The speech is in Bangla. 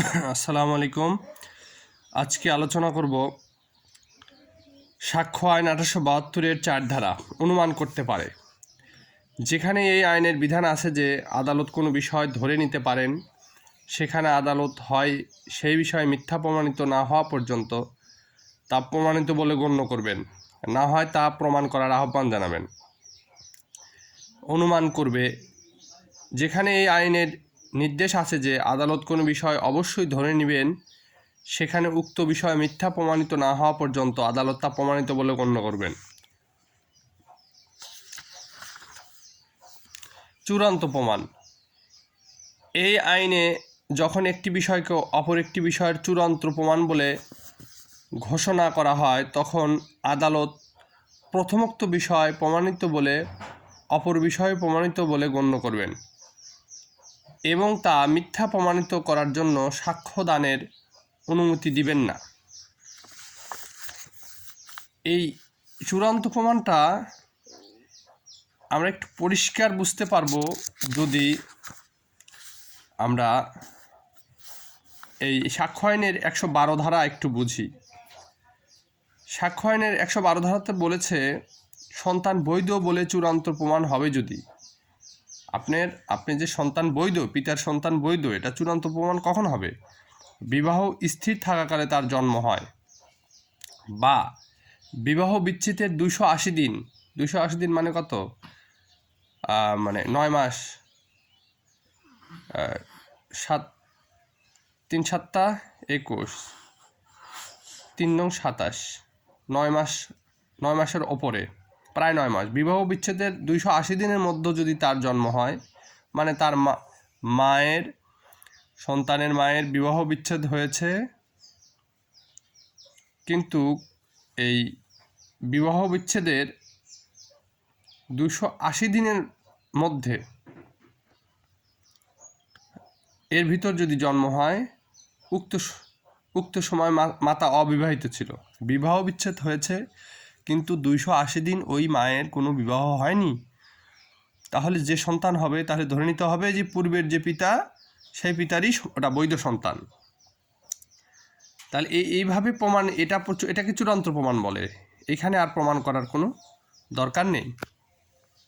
আসসালামু আলাইকুম। আজকে আলোচনা করব সাক্ষ্য আইন 1872-এর 4 ধারা অনুমান করতে পারে। যেখানে এই আইনের বিধান আছে যে আদালত কোনো বিষয় ধরে নিতে পারেন, সেখানে আদালত হয় সেই বিষয়ে মিথ্যা প্রমাণিত না হওয়া পর্যন্ত তা প্রমাণিত বলে গণ্য করবেন, না হয় তা প্রমাণ করার আহ্বান জানাবেন। অনুমান করবে, যেখানে এই আইনের নির্দেশ আছে যে আদালত কোনো বিষয় অবশ্যই ধরে নেবেন, সেখানে উক্ত বিষয় মিথ্যা প্রমাণিত না হওয়া পর্যন্ত আদালত তা প্রমাণিত বলে গণ্য করবেন। চূড়ান্ত প্রমাণ। এই আইনে যখন একটি বিষয়কে অপর একটি বিষয়ের চূড়ান্ত প্রমাণ বলে ঘোষণা করা হয়, তখন আদালত প্রথমোক্ত বিষয় প্রমাণিত বলে অপর বিষয় প্রমাণিত বলে গণ্য করবেন এবং তা মিথ্যা প্রমাণিত করার জন্য সাক্ষ্যদানের অনুমতি দিবেন না। এই চূড়ান্ত প্রমাণটা আমরা একটু পরিষ্কার বুঝতে পারবো যদি আমরা এই সাক্ষ্য আইনের 112 ধারা একটু বুঝি। সাক্ষ্য আইনের 112 ধারাতে বলেছে, সন্তান বৈধ বলে চূড়ান্ত প্রমাণ হবে যদি আপনি যে সন্তান বৈধ, পিতার সন্তান বৈধ, এটা চূড়ান্ত প্রমাণ কখন হবে? বিবাহ স্থির থাকাকালে তার জন্ম হয়, বা বিবাহ বিচ্ছেদের 280 দিন, 280 দিন মানে কত? মানে 9 মাস, 3 7 21, 3 9 27, 9 মাস, 9 মাসের ওপরে, প্রায় 9 মাস। বিবাহ বিচ্ছেদের 280 দিনের মধ্যে যদি তার জন্ম হয়, মানে তার সন্তানের মায়ের বিবাহ বিচ্ছেদ হয়েছে, কিন্তু এই বিবাহ বিচ্ছেদের 280 দিনের মধ্যে এর ভিতর যদি জন্ম হয়, উক্ত সময় মাতা অবিবাহিত ছিল, বিবাহ বিচ্ছেদ হয়েছে কিন্তু 280 দিন ওই মায়ের কোনো বিবাহ হয়নি, তাহলে যে সন্তান হবে, তাহলে ধরে নিতে হবে যে পূর্বের যে পিতা, সেই পিতারই ওটা বৈধ সন্তান। তাহলে এইভাবে প্রমাণ, এটাকে চূড়ান্ত প্রমাণ বলে। এখানে আর প্রমাণ করার কোনো দরকার নেই।